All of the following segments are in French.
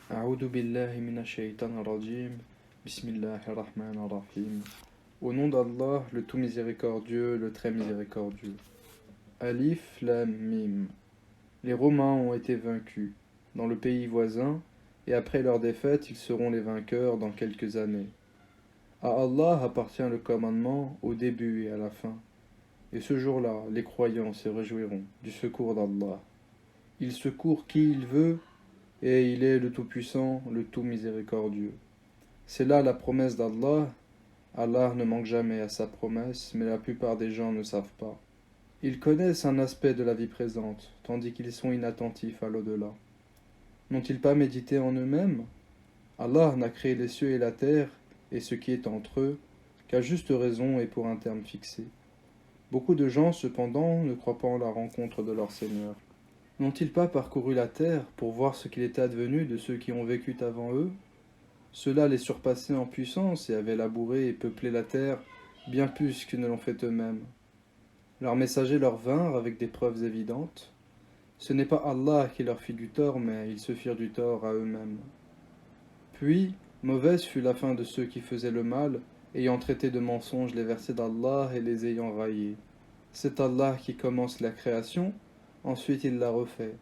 A'udhu billahi minash shaitanir rajim. Bismillahir rahmanir rahim. Au nom d'Allah, le tout miséricordieux, le très miséricordieux. Alif Lam Mim. Les Romains ont été vaincus dans le pays voisin, et après leur défaite, ils seront les vainqueurs dans quelques années. À Allah appartient le commandement au début et à la fin. Et ce jour-là, les croyants se réjouiront du secours d'Allah. Il secourt qui il veut, et il est le Tout-Puissant, le Tout Miséricordieux. C'est là la promesse d'Allah. Allah ne manque jamais à sa promesse, mais la plupart des gens ne savent pas. Ils connaissent un aspect de la vie présente, tandis qu'ils sont inattentifs à l'au-delà. N'ont-ils pas médité en eux-mêmes? Allah n'a créé les cieux et la terre, et ce qui est entre eux, qu'à juste raison et pour un terme fixé. Beaucoup de gens, cependant, ne croient pas en la rencontre de leur Seigneur. N'ont-ils pas parcouru la terre pour voir ce qu'il était advenu de ceux qui ont vécu avant eux? Ceux-là les surpassaient en puissance et avaient labouré et peuplé la terre bien plus qu'ils ne l'ont fait eux-mêmes. Leurs messagers leur vinrent avec des preuves évidentes. Ce n'est pas Allah qui leur fit du tort, mais ils se firent du tort à eux-mêmes. Puis, mauvaise fut la fin de ceux qui faisaient le mal, ayant traité de mensonges les versets d'Allah et les ayant raillés. C'est Allah qui commence la création, ensuite il la refait,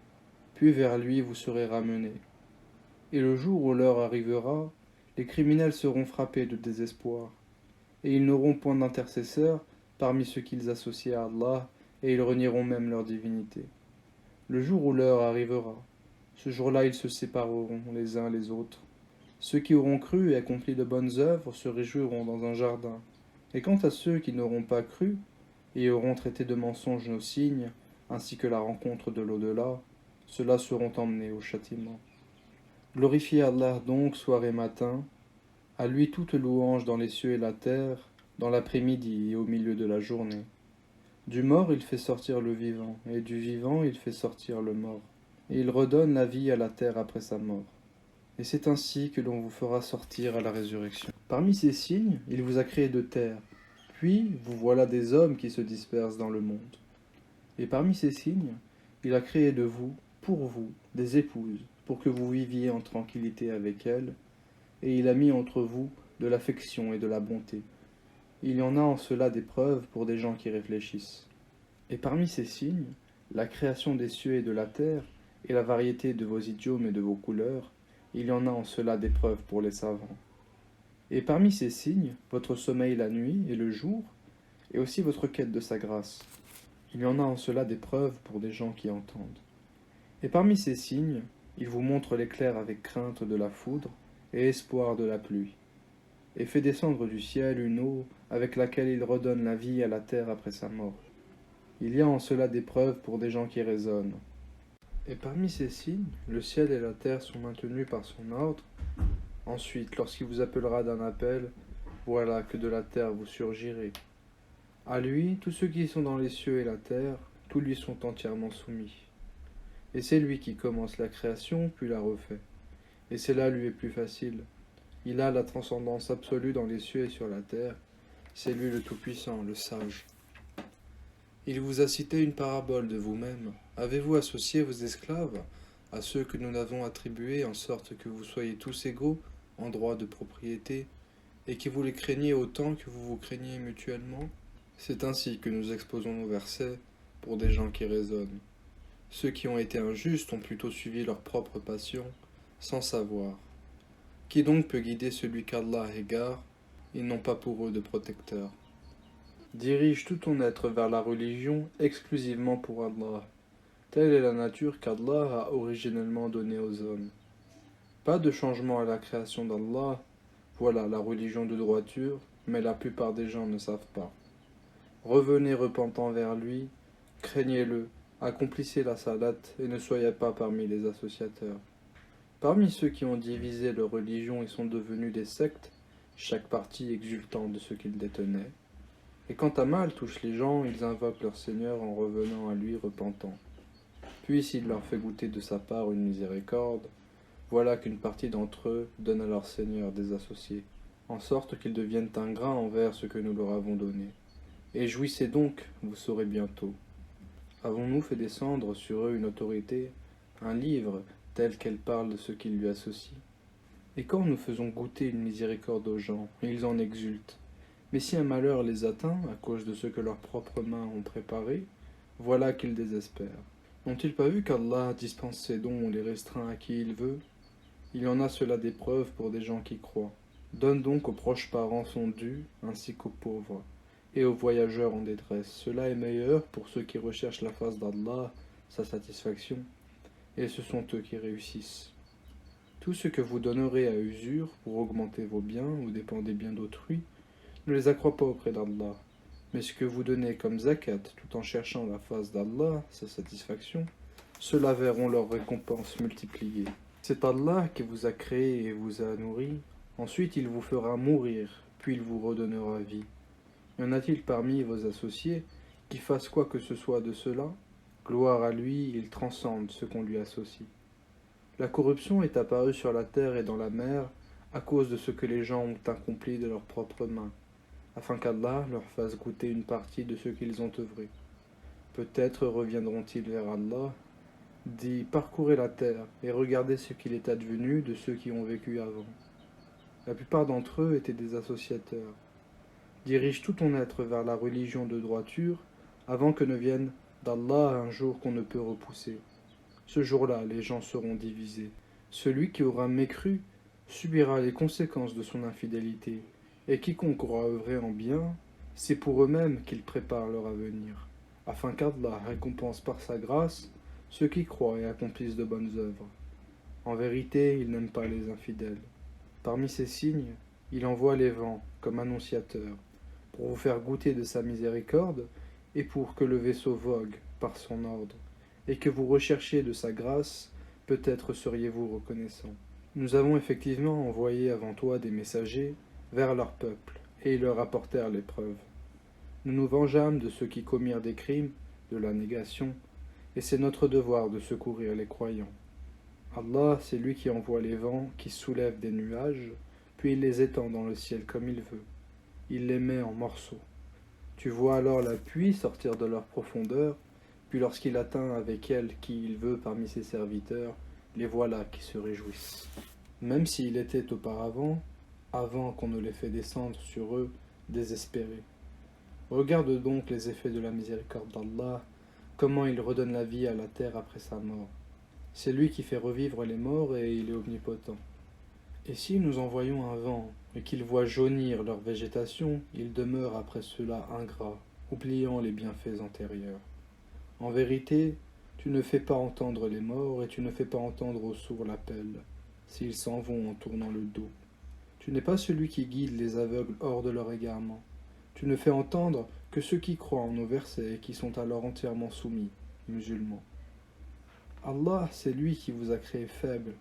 puis vers lui vous serez ramenés. Et le jour où l'heure arrivera, les criminels seront frappés de désespoir, et ils n'auront point d'intercesseur parmi ceux qu'ils associent à Allah, et ils renieront même leur divinité. Le jour où l'heure arrivera, ce jour-là ils se sépareront les uns les autres. Ceux qui auront cru et accompli de bonnes œuvres se réjouiront dans un jardin, et quant à ceux qui n'auront pas cru, et auront traité de mensonges nos signes, ainsi que la rencontre de l'au-delà, ceux-là seront emmenés au châtiment. Glorifiez Allah donc soir et matin, à lui toute louange dans les cieux et la terre, dans l'après-midi et au milieu de la journée. Du mort il fait sortir le vivant, et du vivant il fait sortir le mort, et il redonne la vie à la terre après sa mort. Et c'est ainsi que l'on vous fera sortir à la résurrection. Parmi ces signes, il vous a créé de terre, puis vous voilà des hommes qui se dispersent dans le monde. Et parmi ces signes, il a créé de vous, pour vous, des épouses, pour que vous viviez en tranquillité avec elles, et il a mis entre vous de l'affection et de la bonté. Il y en a en cela des preuves pour des gens qui réfléchissent. Et parmi ces signes, la création des cieux et de la terre, et la variété de vos idiomes et de vos couleurs, il y en a en cela des preuves pour les savants. Et parmi ces signes, votre sommeil la nuit et le jour, et aussi votre quête de sa grâce. Il y en a en cela des preuves pour des gens qui entendent. Et parmi ces signes, il vous montre l'éclair avec crainte de la foudre et espoir de la pluie, et fait descendre du ciel une eau avec laquelle il redonne la vie à la terre après sa mort. Il y a en cela des preuves pour des gens qui raisonnent. Et parmi ces signes, le ciel et la terre sont maintenus par son ordre. Ensuite, lorsqu'il vous appellera d'un appel, voilà que de la terre vous surgirez. À lui, tous ceux qui sont dans les cieux et la terre, tous lui sont entièrement soumis. Et c'est lui qui commence la création, puis la refait. Et cela lui est plus facile. Il a la transcendance absolue dans les cieux et sur la terre. C'est lui le Tout-Puissant, le Sage. Il vous a cité une parabole de vous-même. Avez-vous associé vos esclaves à ceux que nous n'avons attribués en sorte que vous soyez tous égaux en droit de propriété, et que vous les craigniez autant que vous vous craignez mutuellement? C'est ainsi que nous exposons nos versets pour des gens qui raisonnent. Ceux qui ont été injustes ont plutôt suivi leur propre passion, sans savoir. Qui donc peut guider celui qu'Allah égare? Ils n'ont pas pour eux de protecteur. Dirige tout ton être vers la religion exclusivement pour Allah. Telle est la nature qu'Allah a originellement donnée aux hommes. Pas de changement à la création d'Allah, voilà la religion de droiture, mais la plupart des gens ne savent pas. Revenez repentant vers lui, craignez-le, accomplissez la salate et ne soyez pas parmi les associateurs. Parmi ceux qui ont divisé leur religion et sont devenus des sectes, chaque parti exultant de ce qu'ils détenaient. Et quand un mal touche les gens, ils invoquent leur Seigneur en revenant à lui repentant. Puis s'il leur fait goûter de sa part une miséricorde, voilà qu'une partie d'entre eux donne à leur Seigneur des associés, en sorte qu'ils deviennent ingrats envers ce que nous leur avons donné. Et jouissez donc, vous saurez bientôt. Avons-nous fait descendre sur eux une autorité, un livre, telle qu'elle parle de ceux qui lui associent. Et quand nous faisons goûter une miséricorde aux gens, ils en exultent. Mais si un malheur les atteint, à cause de ce que leurs propres mains ont préparé, voilà qu'ils désespèrent. N'ont-ils pas vu qu'Allah dispense ses dons ou les restreint à qui il veut? Il y en a cela des preuves pour des gens qui croient. Donne donc aux proches parents son dû, ainsi qu'aux pauvres, et aux voyageurs en détresse. Cela est meilleur pour ceux qui recherchent la face d'Allah, sa satisfaction, et ce sont eux qui réussissent. Tout ce que vous donnerez à usure pour augmenter vos biens ou dépend des biens d'autrui, ne les accroît pas auprès d'Allah. Mais ce que vous donnez comme zakat, tout en cherchant la face d'Allah, sa satisfaction, ceux-là verront leur récompense multipliée. C'est Allah qui vous a créé et vous a nourri. Ensuite, il vous fera mourir, puis il vous redonnera vie. Y en a-t-il parmi vos associés qui fassent quoi que ce soit de cela? Gloire à lui, il transcende ce qu'on lui associe. La corruption est apparue sur la terre et dans la mer à cause de ce que les gens ont accompli de leurs propres mains, afin qu'Allah leur fasse goûter une partie de ce qu'ils ont œuvré. Peut-être reviendront-ils vers Allah, dit parcourez la terre et regardez ce qu'il est advenu de ceux qui ont vécu avant. La plupart d'entre eux étaient des associateurs. Dirige tout ton être vers la religion de droiture avant que ne vienne d'Allah un jour qu'on ne peut repousser. Ce jour-là, les gens seront divisés. Celui qui aura mécru subira les conséquences de son infidélité, et quiconque aura œuvré en bien, c'est pour eux-mêmes qu'ils préparent leur avenir, afin qu'Allah récompense par sa grâce ceux qui croient et accomplissent de bonnes œuvres. En vérité, il n'aime pas les infidèles. Parmi ces signes, il envoie les vents comme annonciateurs, pour vous faire goûter de sa miséricorde, et pour que le vaisseau vogue par son ordre, et que vous recherchiez de sa grâce, peut-être seriez-vous reconnaissant. Nous avons effectivement envoyé avant toi des messagers vers leur peuple, et ils leur apportèrent les preuves. Nous nous vengeâmes de ceux qui commirent des crimes, de la négation, et c'est notre devoir de secourir les croyants. Allah, c'est lui qui envoie les vents, qui soulèvent des nuages, puis il les étend dans le ciel comme il veut. Il les met en morceaux. Tu vois alors la pluie sortir de leur profondeur, puis lorsqu'il atteint avec elle qui il veut parmi ses serviteurs, les voilà qui se réjouissent. Même s'il était auparavant, avant qu'on ne les fait descendre sur eux, désespérés. Regarde donc les effets de la miséricorde d'Allah, comment il redonne la vie à la terre après sa mort. C'est lui qui fait revivre les morts et il est omnipotent. Et si nous envoyons un vent et qu'il voit jaunir leur végétation, il demeure après cela ingrat, oubliant les bienfaits antérieurs. En vérité, tu ne fais pas entendre les morts et tu ne fais pas entendre aux sourds l'appel, s'ils s'en vont en tournant le dos. Tu n'es pas celui qui guide les aveugles hors de leur égarement. Tu ne fais entendre que ceux qui croient en nos versets et qui sont alors entièrement soumis, musulmans. Allah, c'est lui qui vous a créé faible,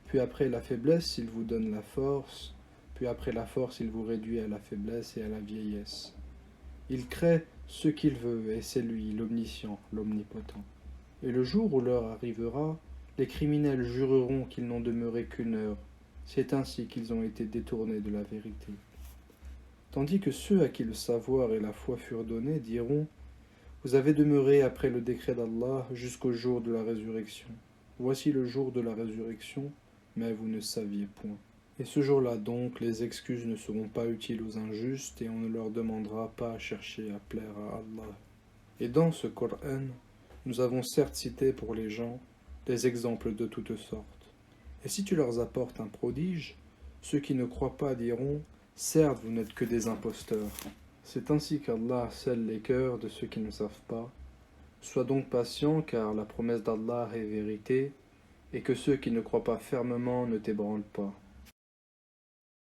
puis après la faiblesse, il vous donne la force, puis après la force, il vous réduit à la faiblesse et à la vieillesse. Il crée ce qu'il veut, et c'est lui, l'omniscient, l'omnipotent. Et le jour où l'heure arrivera, les criminels jureront qu'ils n'ont demeuré qu'une heure. C'est ainsi qu'ils ont été détournés de la vérité. Tandis que ceux à qui le savoir et la foi furent donnés diront « Vous avez demeuré après le décret d'Allah jusqu'au jour de la résurrection. Voici le jour de la résurrection, mais vous ne saviez point. » Et ce jour-là donc, les excuses ne seront pas utiles aux injustes et on ne leur demandera pas à chercher à plaire à Allah. Et dans ce Coran, nous avons certes cité pour les gens des exemples de toutes sortes. Et si tu leur apportes un prodige, ceux qui ne croient pas diront « Certes, vous n'êtes que des imposteurs. » C'est ainsi qu'Allah scelle les cœurs de ceux qui ne savent pas. Sois donc patient, car la promesse d'Allah est vérité, et que ceux qui ne croient pas fermement ne t'ébranlent pas.